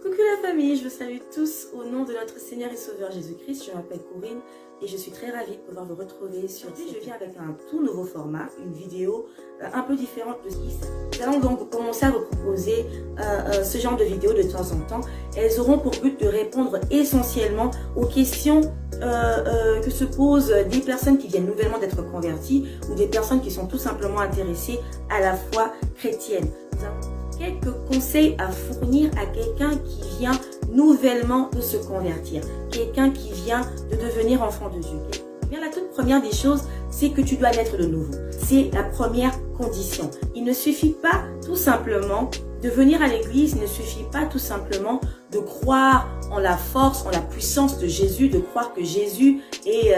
Coucou la famille, je vous salue tous au nom de notre Seigneur et Sauveur Jésus-Christ. Je m'appelle Corinne et je suis très ravie de pouvoir vous retrouver sur cette vidéo. Je viens avec un tout nouveau format, une vidéo un peu différente de ce qui s'est. Nous allons donc commencer à vous proposer ce genre de vidéos de temps en temps. Elles auront pour but de répondre essentiellement aux questions que se posent des personnes qui viennent nouvellement d'être converties ou des personnes qui sont tout simplement intéressées à la foi chrétienne. Nous avons quelques conseils à fournir à quelqu'un qui vient nouvellement de se convertir, quelqu'un qui vient de devenir enfant de Dieu. Bien, la toute première des choses, c'est que tu dois naître de nouveau. C'est la première condition. Il ne suffit pas tout simplement de venir à l'église, il ne suffit pas tout simplement de croire en la force, en la puissance de Jésus, de croire que Jésus est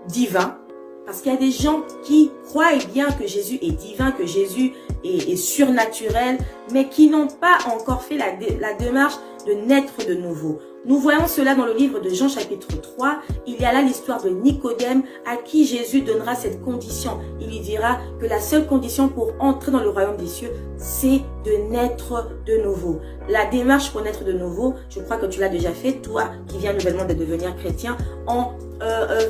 divin. Parce qu'il y a des gens qui croient bien que Jésus est divin, que Jésus est surnaturel, mais qui n'ont pas encore fait la démarche de naître de nouveau. Nous voyons cela dans le livre de Jean chapitre 3. Il y a là l'histoire de Nicodème à qui Jésus donnera cette condition. Il lui dira que la seule condition pour entrer dans le royaume des cieux, c'est de naître de nouveau. La démarche pour naître de nouveau, je crois que tu l'as déjà fait, toi qui viens nouvellement de devenir chrétien, en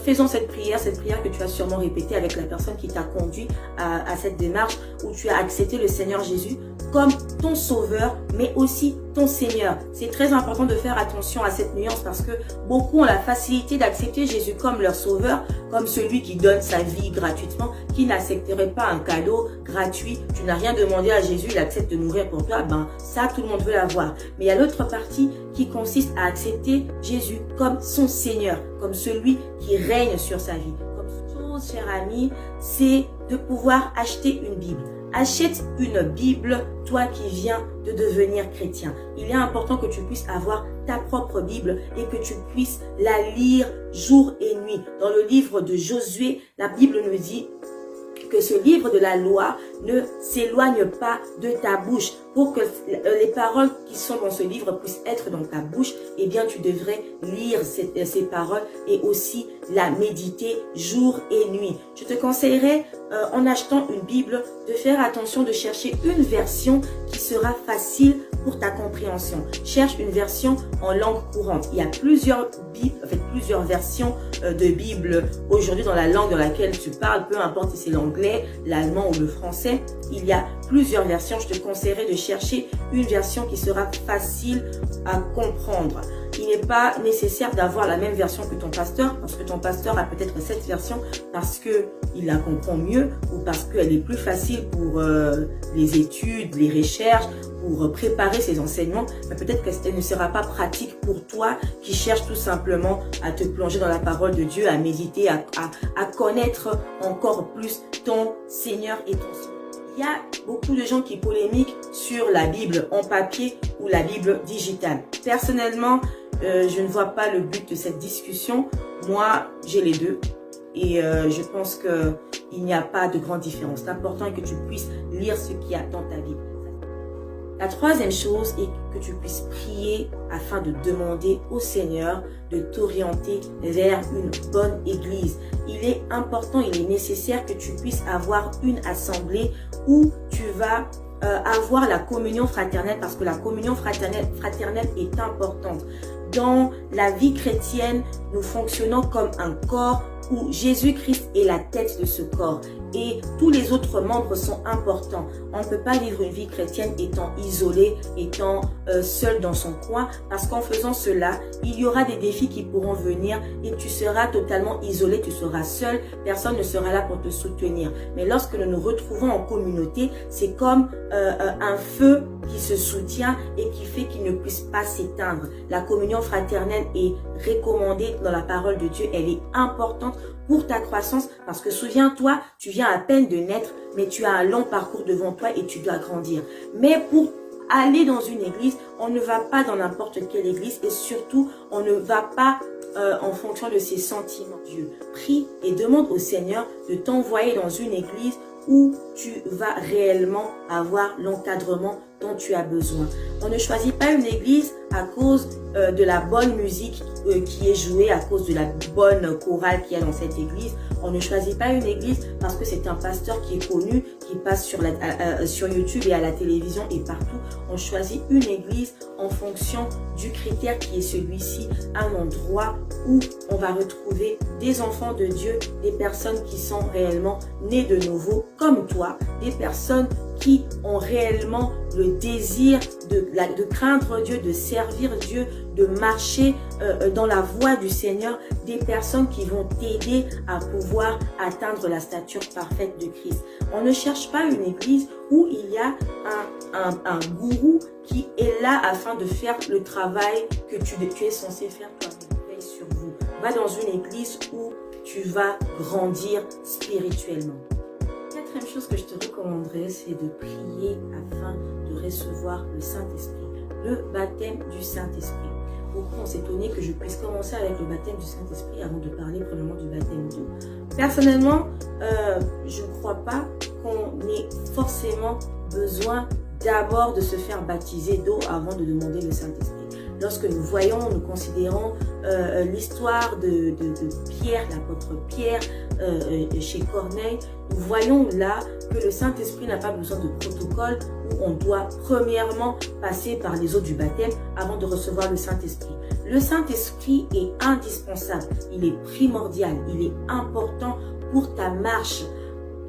faisant cette prière que tu as sûrement répétée avec la personne qui t'a conduit à cette démarche où tu as accepté le Seigneur Jésus comme ton sauveur, mais aussi ton Seigneur. C'est très important de faire attention à cette nuance parce que beaucoup ont la facilité d'accepter Jésus comme leur sauveur, comme celui qui donne sa vie gratuitement, qui n'accepterait pas un cadeau gratuit. Tu n'as rien demandé à Jésus, il accepte de mourir pour toi. Ben, ça, tout le monde veut l'avoir. Mais il y a l'autre partie qui consiste à accepter Jésus comme son Seigneur, comme celui qui règne sur sa vie. Comme chose, cher ami, c'est de pouvoir acheter une Bible. Achète une Bible, toi qui viens de devenir chrétien. Il est important que tu puisses avoir ta propre Bible et que tu puisses la lire jour et nuit. Dans le livre de Josué, la Bible nous dit que ce livre de la loi ne s'éloigne pas de ta bouche. Pour que les paroles qui sont dans ce livre puissent être dans ta bouche, eh bien tu devrais lire ces paroles et aussi la méditer jour et nuit. Je te conseillerais, en achetant une Bible, de faire attention de chercher une version qui sera facile pour ta compréhension. Cherche une version en langue courante. Il y a plusieurs Bibles, en fait, plusieurs versions de Bible aujourd'hui dans la langue dans laquelle tu parles, peu importe si c'est l'anglais, l'allemand ou le français. Il y a plusieurs versions. Je te conseillerais de chercher une version qui sera facile à comprendre. Il n'est pas nécessaire d'avoir la même version que ton pasteur, parce que ton pasteur a peut-être cette version parce qu'il la comprend mieux ou parce qu'elle est plus facile pour les études, les recherches, pour préparer ses enseignements. Mais peut-être qu'elle ne sera pas pratique pour toi qui cherches tout simplement à te plonger dans la parole de Dieu, à méditer, à connaître encore plus ton Seigneur et ton Seigneur. Il y a beaucoup de gens qui polémiquent sur la Bible en papier ou la Bible digitale. Personnellement, je ne vois pas le but de cette discussion. Moi, j'ai les deux et je pense qu'il n'y a pas de grande différence. L'important est que tu puisses lire ce qu'il y a dans ta Bible. La troisième chose est que tu puisses prier afin de demander au Seigneur de t'orienter vers une bonne église. Il est important, il est nécessaire que tu puisses avoir une assemblée où tu vas avoir la communion fraternelle parce que la communion fraternelle est importante. Dans la vie chrétienne, nous fonctionnons comme un corps où Jésus-Christ est la tête de ce corps et tous les autres membres sont importants. On ne peut pas vivre une vie chrétienne étant isolé, étant seul dans son coin parce qu'en faisant cela, il y aura des défis qui pourront venir et tu seras totalement isolé, tu seras seul, personne ne sera là pour te soutenir. Mais lorsque nous nous retrouvons en communauté, c'est comme un feu qui se soutient et qui fait qu'il ne puisse pas s'éteindre. La communion fraternelle est recommandée dans la parole de Dieu, elle est importante pour ta croissance parce que souviens-toi, tu viens à peine de naître, mais tu as un long parcours devant toi et tu dois grandir. Mais pour aller dans une église, on ne va pas dans n'importe quelle église et surtout, on ne va pas en fonction de ses sentiments. Dieu, prie et demande au Seigneur de t'envoyer dans une église où tu vas réellement avoir l'encadrement dont tu as besoin. On ne choisit pas une église à cause de la bonne musique qui est jouée, à cause de la bonne chorale qu'il y a dans cette église. On ne choisit pas une église parce que c'est un pasteur qui est connu, qui qui passe sur YouTube et à la télévision et partout. On choisit une église en fonction du critère qui est celui-ci, un endroit où on va retrouver des enfants de Dieu, des personnes qui sont réellement nées de nouveau, comme toi, des personnes qui ont réellement le désir de craindre Dieu, de servir Dieu, de marcher dans la voie du Seigneur, des personnes qui vont t'aider à pouvoir atteindre la stature parfaite de Christ. On ne cherche pas une église où il y a un gourou qui est là afin de faire le travail que tu es censé faire toi-même. Veille sur vous. Va dans une église où tu vas grandir spirituellement. Quatrième chose que je te recommanderais, c'est de prier afin de recevoir le Saint-Esprit, le baptême du Saint-Esprit. Beaucoup ont s'étonné que je puisse commencer avec le baptême du Saint-Esprit avant de parler premièrement du baptême d'eau. Personnellement, je ne crois pas qu'on ait forcément besoin d'abord de se faire baptiser d'eau avant de demander le Saint-Esprit. Lorsque nous voyons, nous considérons l'histoire de Pierre, l'apôtre Pierre, chez Corneille, nous voyons là que le Saint-Esprit n'a pas besoin de protocole où on doit premièrement passer par les eaux du baptême avant de recevoir le Saint-Esprit. Le Saint-Esprit est indispensable, il est primordial, il est important pour ta marche.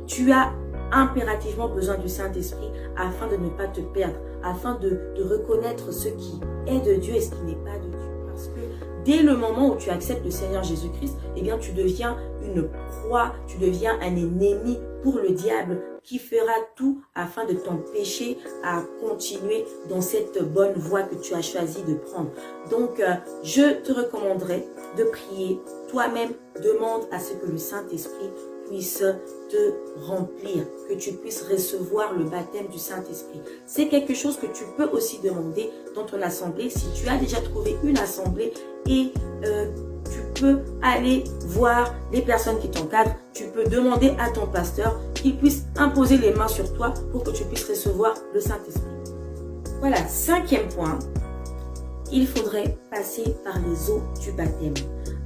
Tu as impérativement besoin du Saint-Esprit afin de ne pas te perdre, afin de reconnaître ce qui est de Dieu et ce qui n'est pas de Dieu. Parce que dès le moment où tu acceptes le Seigneur Jésus-Christ, eh bien tu deviens une proie, tu deviens un ennemi pour le diable qui fera tout afin de t'empêcher à continuer dans cette bonne voie que tu as choisi de prendre. Donc, je te recommanderais de prier toi-même, demande à ce que le Saint-Esprit puisse te remplir, que tu puisses recevoir le baptême du Saint-Esprit. C'est quelque chose que tu peux aussi demander dans ton assemblée. Si tu as déjà trouvé une assemblée et tu peux aller voir les personnes qui t'encadrent, tu peux demander à ton pasteur qu'il puisse imposer les mains sur toi pour que tu puisses recevoir le Saint-Esprit. Voilà, cinquième point, il faudrait passer par les eaux du baptême.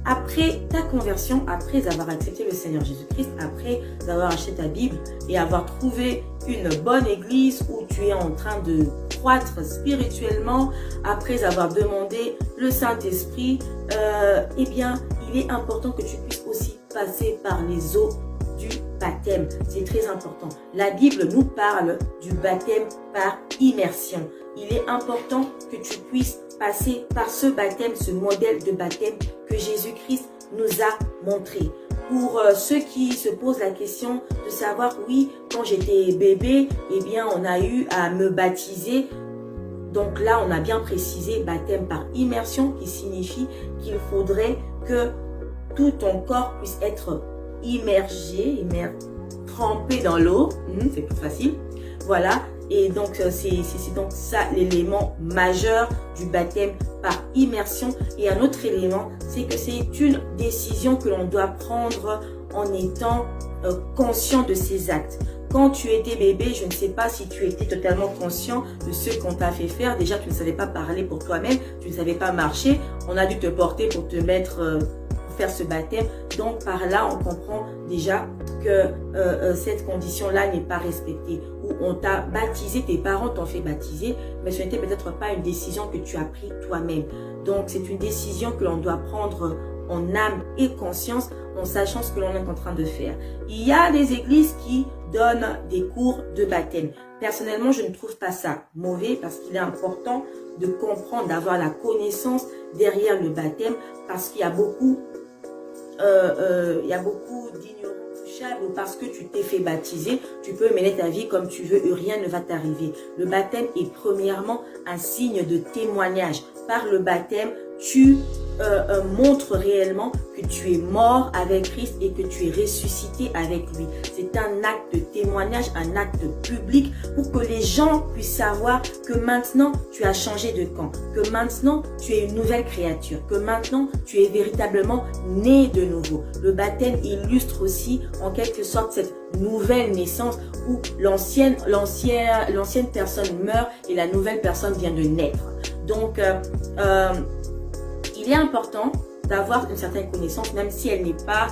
Après ta conversion, après avoir accepté le Seigneur Jésus-Christ, après avoir acheté ta Bible et avoir trouvé une bonne église où tu es en train de croître spirituellement, après avoir demandé le Saint-Esprit, eh bien, il est important que tu puisses aussi passer par les eaux du baptême. C'est très important. La Bible nous parle du baptême par immersion. Il est important que tu puisses passer par ce baptême, ce modèle de baptême que Jésus-Christ nous a montré. Pour ceux qui se posent la question de savoir, oui, quand j'étais bébé, eh bien, on a eu à me baptiser. Donc là, on a bien précisé baptême par immersion, qui signifie qu'il faudrait que tout ton corps puisse être immergé, trempé dans l'eau. C'est plus facile. Voilà. Et donc, c'est donc ça l'élément majeur du baptême par immersion. Et un autre élément, c'est que c'est une décision que l'on doit prendre en étant conscient de ses actes. Quand tu étais bébé, je ne sais pas si tu étais totalement conscient de ce qu'on t'a fait faire. Déjà, tu ne savais pas parler pour toi-même, tu ne savais pas marcher. On a dû te porter pour te mettre... faire ce baptême. Donc par là, on comprend déjà que cette condition-là n'est pas respectée. Où on t'a baptisé, tes parents t'ont fait baptiser, mais ce n'était peut-être pas une décision que tu as prise toi-même. Donc c'est une décision que l'on doit prendre en âme et conscience, en sachant ce que l'on est en train de faire. Il y a des églises qui donnent des cours de baptême. Personnellement, je ne trouve pas ça mauvais parce qu'il est important de comprendre, d'avoir la connaissance derrière le baptême, parce qu'il y a beaucoup d'ignorants touchables, ou parce que tu t'es fait baptiser, tu peux mener ta vie comme tu veux et rien ne va t'arriver. Le baptême est premièrement un signe de témoignage. Par le baptême, tu montres réellement que tu es mort avec Christ et que tu es ressuscité avec lui. C'est un acte de témoignage, un acte public pour que les gens puissent savoir que maintenant tu as changé de camp, que maintenant tu es une nouvelle créature, que maintenant tu es véritablement né de nouveau. Le baptême illustre aussi en quelque sorte cette nouvelle naissance où l'ancienne personne meurt et la nouvelle personne vient de naître. Donc, il est important d'avoir une certaine connaissance, même si elle n'est pas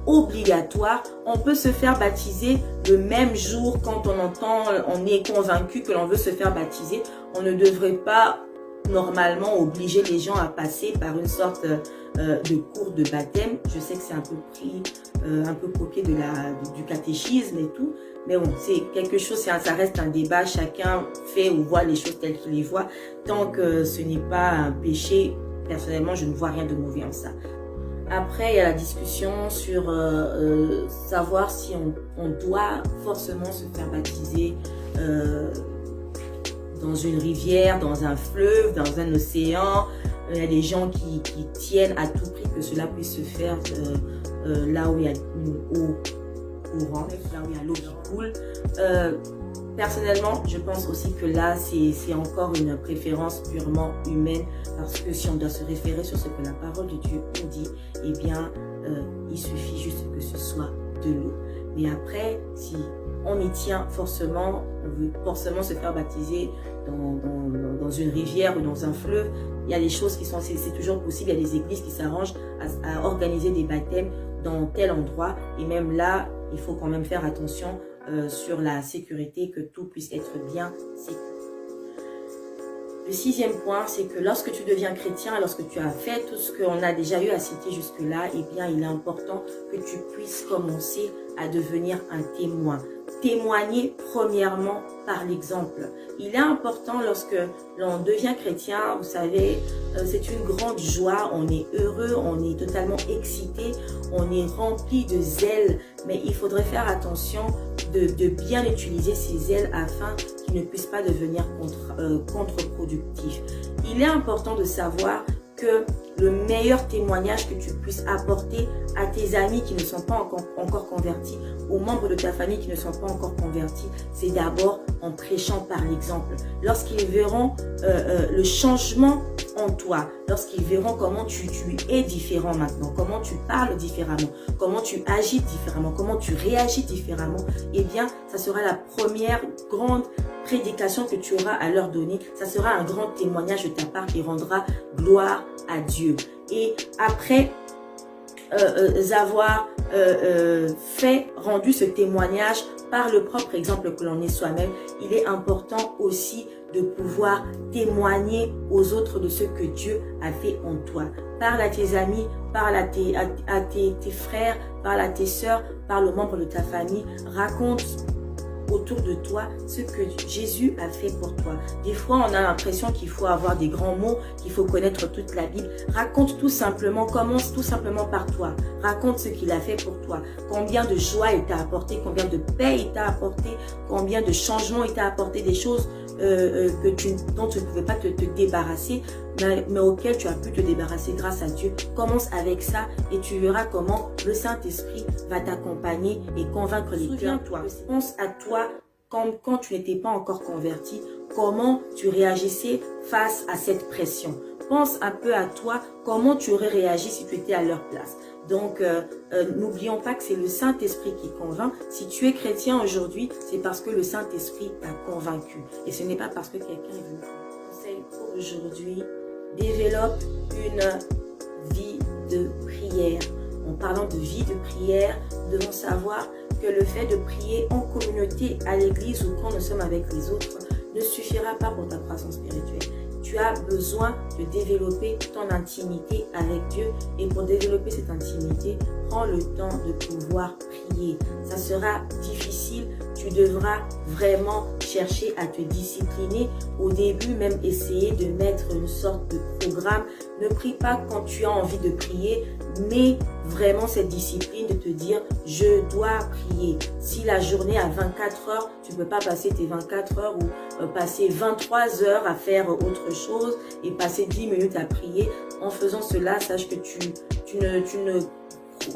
obligatoire. On peut se faire baptiser le même jour quand on est convaincu que l'on veut se faire baptiser. On ne devrait pas normalement obliger les gens à passer par une sorte de cours de baptême. Je sais que c'est un peu pris, un peu copié du catéchisme et tout, mais bon, c'est quelque chose, ça reste un débat, chacun fait ou voit les choses telles qu'il les voit. Tant que ce n'est pas un péché, personnellement, je ne vois rien de mauvais en ça. Après, il y a la discussion sur savoir si on doit forcément se faire baptiser dans une rivière, dans un fleuve, dans un océan. Il y a des gens qui tiennent à tout prix que cela puisse se faire là où il y a une eau courante, là où il y a l'eau qui coule. Personnellement, je pense aussi que là, c'est encore une préférence purement humaine, parce que si on doit se référer sur ce que la parole de Dieu nous dit, eh bien, il suffit juste que ce soit de l'eau. Mais après, si on y tient forcément, on veut forcément se faire baptiser dans une rivière ou dans un fleuve, il y a des choses qui sont, c'est toujours possible, il y a des églises qui s'arrangent à organiser des baptêmes dans tel endroit, et même là, il faut quand même faire attention sur la sécurité, que tout puisse être bien sécurisé. Le 6e point, c'est que lorsque tu deviens chrétien, lorsque tu as fait tout ce qu'on a déjà eu à citer jusque-là, eh bien, il est important que tu puisses commencer à devenir un témoin. Témoigner premièrement par l'exemple. Il est important lorsque l'on devient chrétien, vous savez, c'est une grande joie, on est heureux, on est totalement excité, on est rempli de zèle, mais il faudrait faire attention de bien utiliser ces ailes afin qu'ils ne puissent pas devenir contre-productifs. Il est important de savoir que le meilleur témoignage que tu puisses apporter à tes amis qui ne sont pas encore convertis, aux membres de ta famille qui ne sont pas encore convertis, c'est d'abord en prêchant par l'exemple. Lorsqu'ils verront le changement en toi, lorsqu'ils verront comment tu es différent maintenant, comment tu parles différemment, comment tu agis différemment, comment tu réagis différemment, eh bien, ça sera la première grande prédication que tu auras à leur donner. Ça sera un grand témoignage de ta part qui rendra gloire à Dieu. Et après avoir rendu ce témoignage par le propre exemple que l'on est soi-même, il est important aussi de pouvoir témoigner aux autres de ce que Dieu a fait en toi. Parle à tes amis, parle à tes frères, parle à tes sœurs, parle aux membres de ta famille, raconte autour de toi ce que Jésus a fait pour toi. Des fois, on a l'impression qu'il faut avoir des grands mots, qu'il faut connaître toute la Bible. Raconte tout simplement, commence tout simplement par toi. Raconte ce qu'il a fait pour toi. Combien de joie il t'a apporté, combien de paix il t'a apporté, combien de changements il t'a apporté, des choses dont tu ne pouvais pas te débarrasser, mais auxquelles tu as pu te débarrasser grâce à Dieu. Commence avec ça et tu verras comment le Saint-Esprit va t'accompagner et convaincre les cœurs. Pense à toi quand tu n'étais pas encore converti, comment tu réagissais face à cette pression. Pense un peu à toi, comment tu aurais réagi si tu étais à leur place. Donc, n'oublions pas que c'est le Saint-Esprit qui convainc. Si tu es chrétien aujourd'hui, c'est parce que le Saint-Esprit t'a convaincu. Et ce n'est pas parce que quelqu'un est venu. Conseil pour aujourd'hui, développe une vie de prière. En parlant de vie de prière, nous devons savoir que le fait de prier en communauté à l'église ou quand nous sommes avec les autres ne suffira pas pour ta croissance spirituelle. Tu as besoin de développer ton intimité avec Dieu, et pour développer cette intimité, prends le temps de pouvoir prier. Ça sera difficile, tu devras vraiment chercher à te discipliner. Au début, même essayer de mettre une sorte de programme. Ne prie pas quand tu as envie de prier, mais vraiment cette discipline de te dire je dois prier. Si la journée a 24 heures, tu ne peux pas passer tes 24 heures ou passer 23 heures à faire autre chose et passer 10 minutes à prier. En faisant cela, sache que tu ne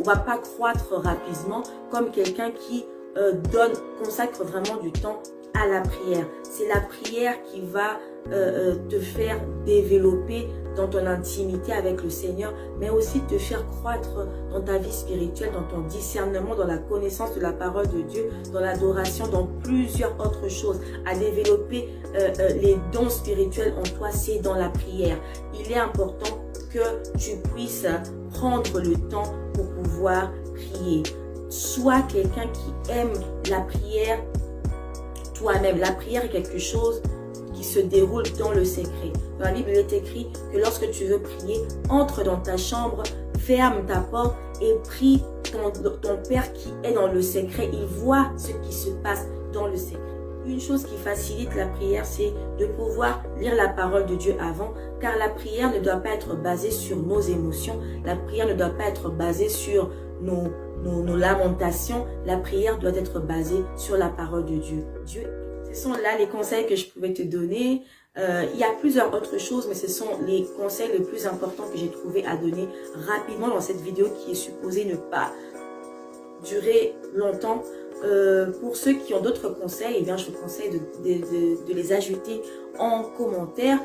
vas pas croître rapidement comme quelqu'un qui consacre vraiment du temps à la prière. C'est la prière qui va te faire développer dans ton intimité avec le Seigneur, mais aussi te faire croître dans ta vie spirituelle, dans ton discernement, dans la connaissance de la parole de Dieu, dans l'adoration, dans plusieurs autres choses. À développer les dons spirituels en toi, c'est dans la prière. Il est important que tu puisses prendre le temps pour pouvoir prier. Sois quelqu'un qui aime la prière toi-même. La prière est quelque chose qui se déroule dans le secret. Dans la Bible, il est écrit que lorsque tu veux prier, entre dans ta chambre, ferme ta porte et prie ton Père qui est dans le secret. Il voit ce qui se passe dans le secret. Une chose qui facilite la prière, c'est de pouvoir lire la parole de Dieu avant, car la prière ne doit pas être basée sur nos émotions. La prière ne doit pas être basée sur nos lamentations. La prière doit être basée sur la parole de Dieu. Ce sont là les conseils que je pouvais te donner. Il y a plusieurs autres choses, mais ce sont les conseils les plus importants que j'ai trouvé à donner rapidement dans cette vidéo qui est supposée ne pas durer longtemps. Pour ceux qui ont d'autres conseils, eh bien, je vous conseille de les ajouter en commentaire.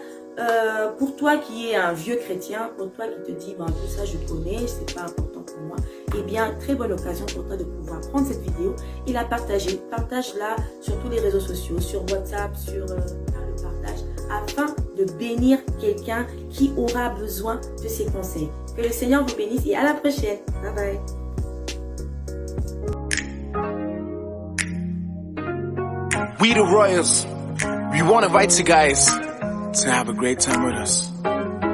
Pour toi qui es un vieux chrétien, pour toi qui te dis, ben, tout ça je connais, c'est pas important pour moi, eh bien, très bonne occasion pour toi de pouvoir prendre cette vidéo et la partager. Partage-la sur tous les réseaux sociaux, sur WhatsApp, sur le partage, afin de bénir quelqu'un qui aura besoin de ces conseils. Que le Seigneur vous bénisse et à la prochaine. Bye bye. We the Royals, we want to invite you guys to have a great time with us.